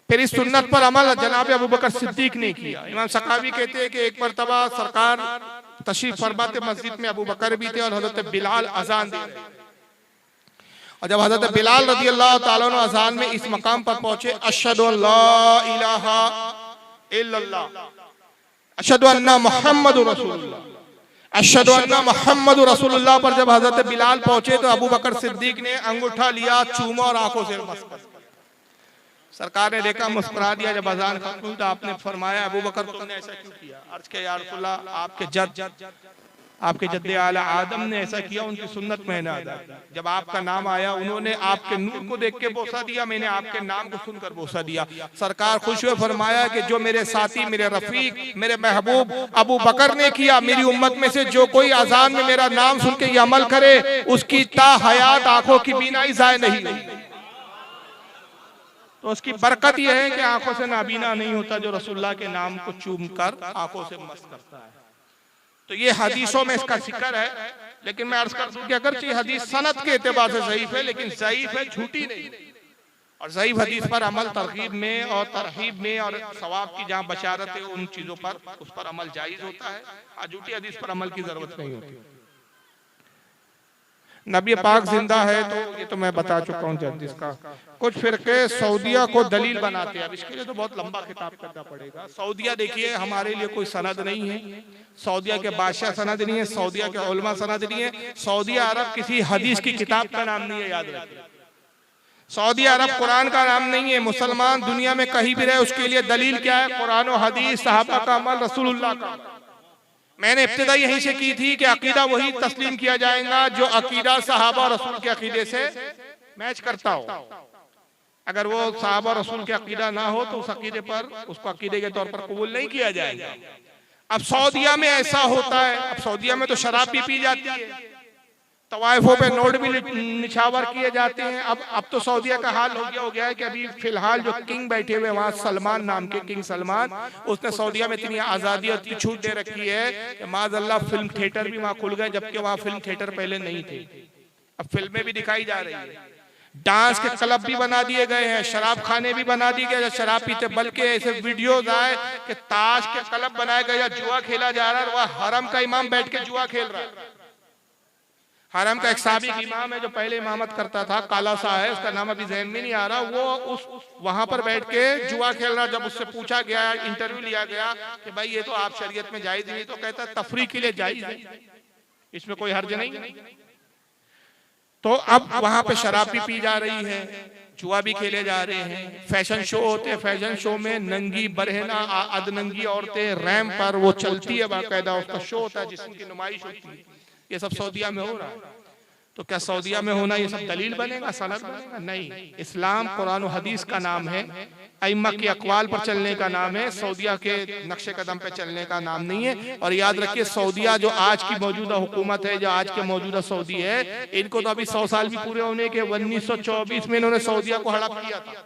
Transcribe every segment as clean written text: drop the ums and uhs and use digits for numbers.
फिर इस सुन्नत पर अमल जनाब अबू बकर सिद्दीक ने किया। इमाम सकावी कहते हैं कि एक मरतबा सरकार तशरीफ फरमाते मस्जिद में, अबू बकर भी थे और हजरत बिलाल अजान दे रहे। और जब हजरत बिलाल रज़ी अल्लाह ताला अन्हु अजान में इस मकाम पर पहुंचे, अशहदु अल्ला इलाहा इल्लल्लाह अशहदु अन्ना मुहम्मदुर रसूलुल्लाह, अशहदु अन्ना मुहम्मदुर रसूलुल्लाह पर जब हजरत बिलाल पहुंचे तो अबू बकर सिद्दीक ने अंगूठा लिया, चूमा और आंखों से मस कर। सरकार ने देखा, मुस्कुरा दिया। जब अजान खत्म हुई तो आपने फरमाया, अबू बकर तुमने ऐसा क्यों किया? अर्ज किया, या रसूलल्लाह, आपके जद्दे आला आदम ने ऐसा किया, उनकी सुन्नत मैंने अदा की। जब आपका नाम आया उन्होंने आपके नूर को देख के बोसा दिया, मैंने आपके नाम को सुनकर बोसा दिया। सरकार खुश हुए, फरमाया कि जो मेरे साथी, मेरे रफीक, मेरे महबूब अबू बकर ने किया, मेरी उम्मत में से जो कोई अजान में मेरा नाम सुन के ये अमल करे, उसकी ता हयात आंखों की बीनाई जाए नहीं हुई। तो उसकी बरकत यह है कि आंखों से नाबीना नहीं होता जो रसूलुल्लाह के नाम को चूम कर आंखों से मस करता है। तो ये हदीसों में इसका जिक्र है। लेकिन मैं अर्ज कर दूं कि अगरचे हदीस सनद के एतबार से ज़ईफ है, लेकिन ज़ईफ है, झूठी नहीं। और ज़ईफ हदीस पर अमल तरगीब में और तरहीब में और सवाब की जहाँ बशारत है उन चीजों पर, उस पर अमल जायज होता है। झूठी हदीस पर अमल की जरूरत नहीं होती। नबी पाक जिंदा है तो ये तो मैं बता चुका हूँ जज का। कुछ फिरके सऊदिया को दलील बनाते हैं। अब इसके लिए तो बहुत लंबा किताब करना पड़ेगा। सऊदिया देखिए हमारे लिए कोई सनद नहीं है, सऊदिया के बादशाह सनद नहीं है, सऊदिया के उलमा सनद नहीं है, सऊदी अरब किसी हदीस की किताब का नाम नहीं है, याद रखिए। सऊदी अरब कुरान का नाम नहीं है। मुसलमान दुनिया में कहीं भी रहे उसके लिए दलील क्या है? कुरान और हदीस, सहाबा का अमल, रसूलुल्लाह का। मैंने इब्तिदा यहीं से की थी कि अकीदा वही तस्लीम किया जाएगा जो अकीदा सहाबा और रसूल के अकीदे से मैच करता हो। अगर वो सहाबा और रसूल के अकीदा ना हो तो उस अकीदे पर, उसको अकीदे के तौर पर कबूल नहीं किया जाएगा। अब सऊदिया में ऐसा होता है, अब सऊदिया में तो शराब भी पी जाती है, तवाइफों पे नोट भी निछावर किए जाते हैं। अब तो सऊदिया का हाल हो गया है कि अभी फिलहाल जो किंग बैठे हुए वहाँ सलमान नाम के, किंग सलमान, उसने सऊदिया में इतनी आज़ादी और छूट दे रखी है कि माज़अल्लाह फिल्म थिएटर भी वहाँ खुल गए, जबकि वहाँ फिल्म थिएटर पहले नहीं थे। अब फिल्में भी दिखाई जा रही है, डांस के क्लब भी बना दिए गए हैं, शराब खाने भी बना दिए गए शराब पीते, बल्कि ऐसे वीडियोज आए कि ताश के क्लब बनाए गए या जुआ खेला जा रहा है, वह हरम का इमाम बैठ के जुआ खेल रहा है। हरम का एक साबिक इमाम है जो पहले इमामत करता था, काला सा है, उसका नाम अभी ज़हन में नहीं आ रहा, वो उस वहां पर बैठ के जुआ खेल रहा। जब उससे पूछा गया, इंटरव्यू लिया गया कि भाई ये तो आप शरीयत में जायज नहीं, तो कहता है तफरीह के लिए जायज है, इसमें कोई हर्ज नहीं। तो अब वहां पे शराब भी पी जा रही है, जुआ भी खेले जा रहे हैं, फैशन शो होते हैं, फैशन शो में नंगी बरहना अधनंगी औरतें रैंप पर वो चलती है, बाकायदा उसका शो होता है जिसकी नुमाइश होती है। ये सब सऊदिया में हो रहा है। तो क्या सऊदिया में होना ये सब दलील बनेगा, सनद बनेगा? नहीं। इस्लाम कुरान और हदीस का नाम है, अइम्मा के अक़वाल पर चलने का नाम है, सऊदिया के नक्शे कदम पे चलने का नाम नहीं है। और याद रखिए सऊदिया जो आज की मौजूदा हुकूमत है, जो आज के मौजूदा सऊदी है, इनको तो अभी 100 साल भी पूरे होने के, 1924 में इन्होंने सऊदिया को हड़प किया था।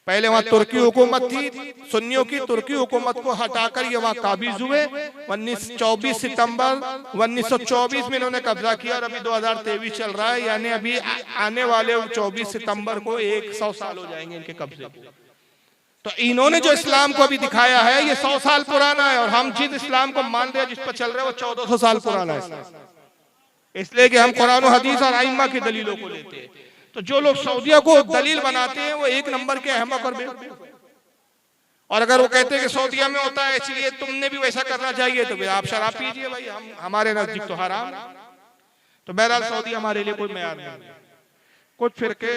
पहले वहाँ तुर्की हुकूमत थी, सुन्नियों की तुर्की हुकूमत को हटाकर ये वहाँ काबिज हुए। 24 सितंबर 1924 में इन्होंने कब्जा किया और अभी 2023 चल रहा है, यानी अभी आने वाले 24 सितंबर को 100 साल हो जाएंगे इनके कब्जे को। तो इन्होंने जो इस्लाम को अभी दिखाया है ये 100 साल पुराना है, और हम जिस इस्लाम को मानते हैं, जिस पर चल रहे हैं, वो 1400 साल पुराना है। इसलिए कि हम कुरान और हदीस और आइम्मा की दलीलों को लेते हैं। तो जो लोग सऊदिया को दलील बनाते हैं वो एक नंबर के अहमक और बेवकूफ। और अगर वो कहते हैं कि सऊदिया में होता है इसलिए तुमने भी वैसा करना चाहिए, तो आप शराब पीजिए भाई, हमारे नजदीक तो हराम। तो बहरहाल सऊदी हमारे लिए कोई मेयार नहीं। कुछ फिरके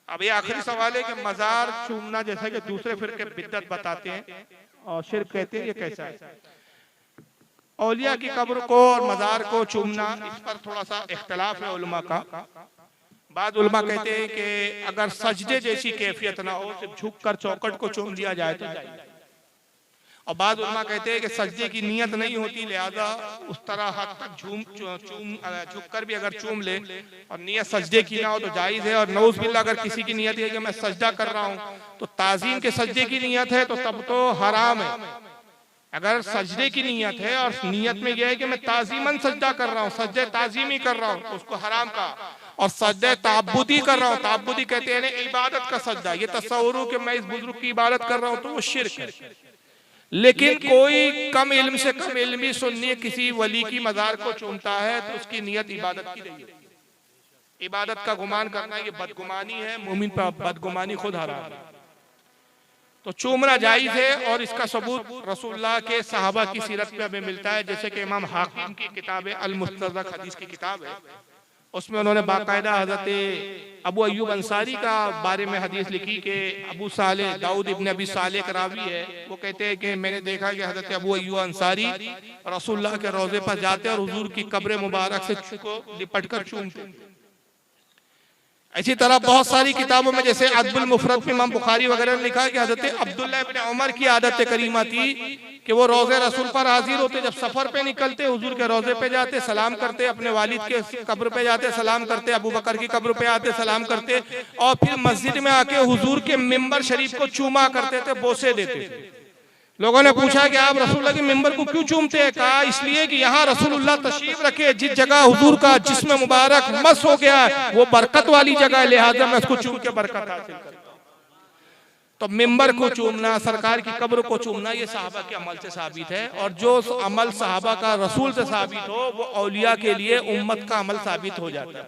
अब ये आखिरी सवाल है कि मजार चूमना जैसा कि दूसरे फिरके बिद्दत बताते हैं और शिर्क कहते हैं, ये कैसा है? औलिया की कब्र को और मजार को चूमना, इस पर थोड़ा सा इख्तिलाफ है उलमा का। बाद उलमा कहते हैं कि अगर सजदे जैसी कैफियत ना हो, सिर्फ झुक कर चौकट को चूम लिया जाए तो जाए। और बाद उलमा कहते हैं कि सजदे की नियत नहीं होती, लिहाजा उस तरह हद तक झुक कर भी अगर चूम ले और नियत सजदे की ना हो तो जायज है। और नऊज़ बिल्लाह अगर किसी की नियत है कि मैं सजदा कर रहा हूँ तो ताज़ीम के सजदे की नियत है तो तब तो हराम है। अगर सजदे की नीयत है और नीयत में यह है कि मैं ताजीमन सजदा कर रहा हूँ, सजदे ताजीमी कर रहा हूँ, तो उसको हराम का। और सजदे ताबुदी कर रहा हूँ, ताबुदी कहते हैं इबादत का सजदा, ये तस्वुर हो कि मैं इस बुजुर्ग की इबादत कर रहा हूँ, तो वो शिर्क है। लेकिन कोई कम इल्म से कम इल्मी सुन्नी किसी वली की मजार को चूमता है तो उसकी नीयत इबादत की नहीं है। इबादत का गुमान करना ये बदगुमानी है, मोमिन पर बदगुमानी खुद हराम है। तो चूमना जायज है और इसका सबूत रसूलुल्लाह के सहाबा की सीरत में हमें मिलता है। जैसे कि इमाम हाकिम की किताब है अल मुस्तदरक हदीस की किताब है, उसमें उन्होंने बाकायदा हजरत अबू अय्यूब अंसारी का बारे में हदीस लिखी कि अबू साले दाऊद इब्न अबी साले का रावी है, वो कहते हैं कि मैंने देखा कि हजरत अबू अय्यूब अंसारी रसूलुल्लाह के रोजे पर जाते और हुजूर की कब्र मुबारक से को लिपट कर चूमते। इसी तरह बहुत सारी किताबों में जैसे अदबुल मुफरद में इमाम बुखारी वगैरह ने लिखा कि हजरत अब्दुल्लाह इब्न उमर की आदत करीमा थी कि वो रोज़े रसूल पर हाजिर होते, जब सफर पे निकलते हुजूर के रोज़े पे जाते सलाम करते, अपने वालिद के कब्र पे जाते सलाम करते, अबू बकर की कब्र पे आते सलाम करते, और फिर मस्जिद में आके हुजूर के मिंबर शरीफ को चूमा करते थे, बोसे देते थे। लोगों ने पूछा कि आप रसूलुल्लाह के मिंबर को क्यों चूमते हैं? कहा इसलिए कि यहाँ रसूलुल्लाह तशरीफ रखे, जिस जगह हुजूर का जिस्म मुबारक मस हो गया है वो बरकत वाली जगह है, लिहाजा मैं उसको चूम के बरकत हासिल करता हूं। तो मिंबर को चूमना, सरकार की कब्र को चूमना, ये सहाबा के अमल से साबित है। और जो अमल सहाबा का रसूल से साबित हो वो औलिया के लिए उम्मत का अमल साबित हो जाता है,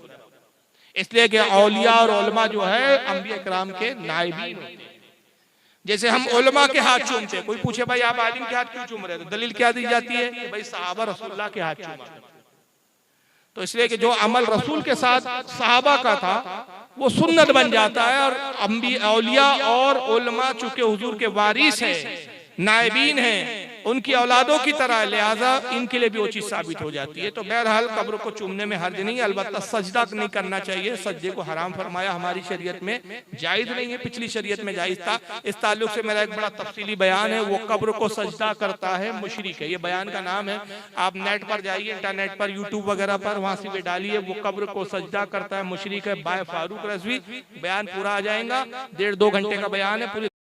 इसलिए कि औलिया और उलमा जो है अंबिया किराम के नाइबीन होते हैं। जैसे हम उलमा के हाथ चूमते हैं, कोई पूछे भाई आप आलिम के हाथ क्यों चूम रहे, तो दलील क्या दी जाती है कि भाई सहाबा रसूलुल्लाह के हाथ चूमा। तो इसलिए कि जो अमल रसूल के साथ सहाबा का था वो सुन्नत बन जाता है, और अंबिया औलिया और उलमा चूंकि हुजूर के वारिस हैं, नायबीन हैं, उनकी औलादों की तरह, लिहाजा इनके लिए भी वो चीज साबित हो जाती है। तो बहरहाल कब्र को चूमने में हर्ज नहीं, अलबत्ता सजदा नहीं करना चाहिए, सजदे को हराम फरमाया हमारी शरीयत में, जायज नहीं है, पिछली शरीयत में जायज था। इस ताल्लुक से मेरा एक बड़ा तफसीली बयान है, वो कब्र को सजदा करता है मुशरिक है, ये बयान का नाम है। आप नेट पर जाइए, इंटरनेट पर, यूट्यूब वगैरह पर, वहां से भी डालिए वो कब्र को सजदा करता है मुशरिक है बाय फारूक रज़वी, बयान पूरा आ जाएगा। 1.5-2 घंटे का बयान है, पूरी